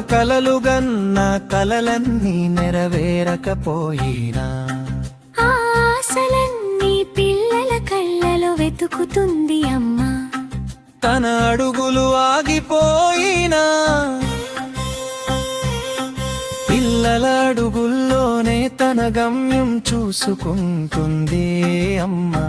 కలలుగన్న కలలన్నీ నెరవేరకపోయినా ఆశలన్నీ పిల్లల కళ్ళలో వెతుకుతుంది అమ్మా. తన అడుగులు ఆగిపోయినా పిల్లల అడుగుల్లోనే తన గమ్యం చూసుకుంటుంది అమ్మా.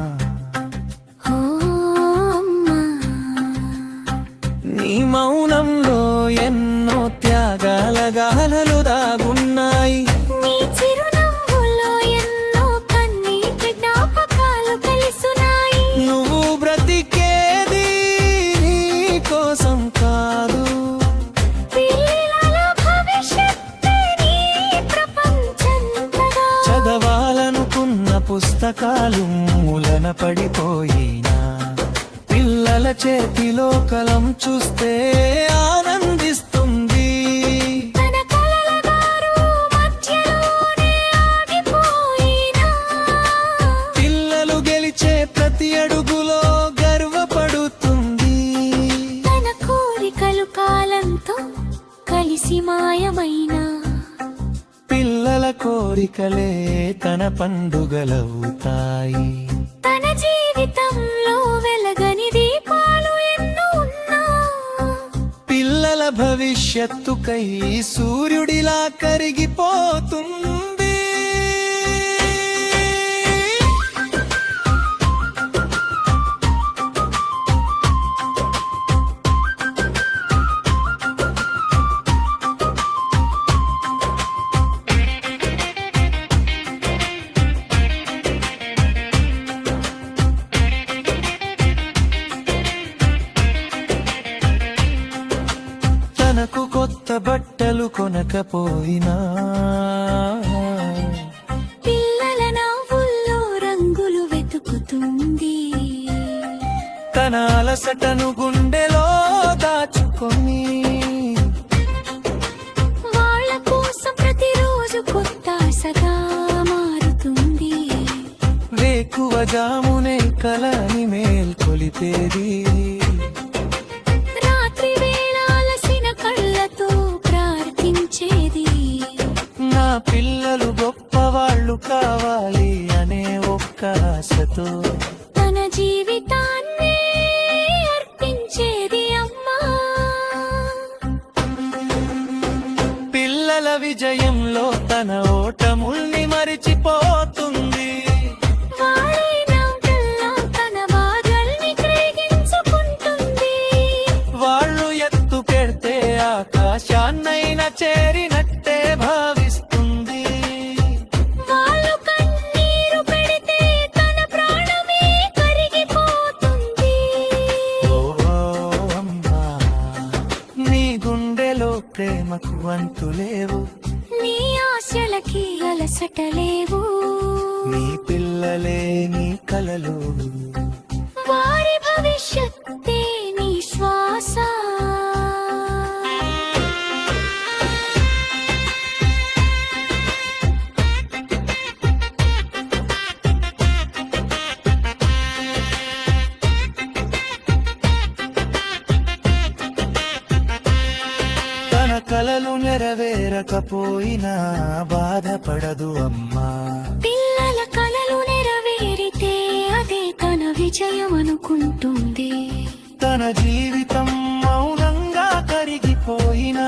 నీ మౌనంలో ఎన్నో త్యాగాల గాలలు దాగున్నాయి. నీ చిరునవ్వులో ఎన్నో కన్నీటి జ్ఞాపకాలు కలిసున్నాయి. నువ్వు బ్రతికేది నీ కోసం కాదు, పిల్లల భవిష్యత్తే నీ ప్రపంచంతగా. చదవాలనుకున్న పుస్తకాలు మూలన పడిపోయినా పిల్లల చేతిలో కలం చూస్తే ఆనందిస్తుంది. తన కలల దారు మధ్యలోనే ఆగిపోయినా పిల్లలు గెలిచే ప్రతి అడుగులో గర్వపడుతుంది. తన కోరికలు కాలంతో కలిసి మాయమైనా పిల్లల కోరికలే తన పండుగలవుతాయి. తన జీవితంలో వెలగని దీపాలు ఎన్నో ఉన్నా పిల్లల భవిష్యత్తుకై సూర్యుడిలా కరిగిపోతుంది. తనకు కొత్త బట్టలు కొనకపోయినా పిల్లల నవ్వుల్లో రంగులు వెతుకుతుంది. తన అలసటను గుండెలో దాచుకొని వాళ్ళ కోసం ప్రతిరోజు కొత్త ఆశగా మారుతుంది. వేకువ జామునే కలని మేల్కొలిపేది. రాత్రి వేళ అలసిన కళ్ళతో ప్రార్థించేది. నా పిల్లలు గొప్పవాళ్ళు కావాలి అనే ఒక్క ఆశతో తన జీవితాన్ని అర్పించేది అమ్మా. పిల్లల విజయంలో తన ఓటముల్ని మరిచిపోతుంది. వాడి నవ్వుల్లో తన బాధల్ని క్రేగించుకుంటుంది. వాళ్ళు ఎత్తు పెడితే ఆకాశాన్నైనా చేరినట్టే భావిస్తుంది. వాళ్ళు కన్నీరు పెడితే తన ప్రాణమే కరిగిపోతుంది. ఓ అమ్మా, నీ గుండెలో ప్రేమకు అంతులేవు, నీ ఆశలకి అలసటలేవు. నీ పిల్లలే నీ కలలు. వారి భవిష్యత్తే నీ శ్వాస. తన కలలు నెరవేరకపోయినా బాధపడదు అమ్మా. పిల్లల కలలు నెరవేరితే అదే తన విజయం అనుకుంటుంది. తన జీవితం మౌనంగా కరిగిపోయినా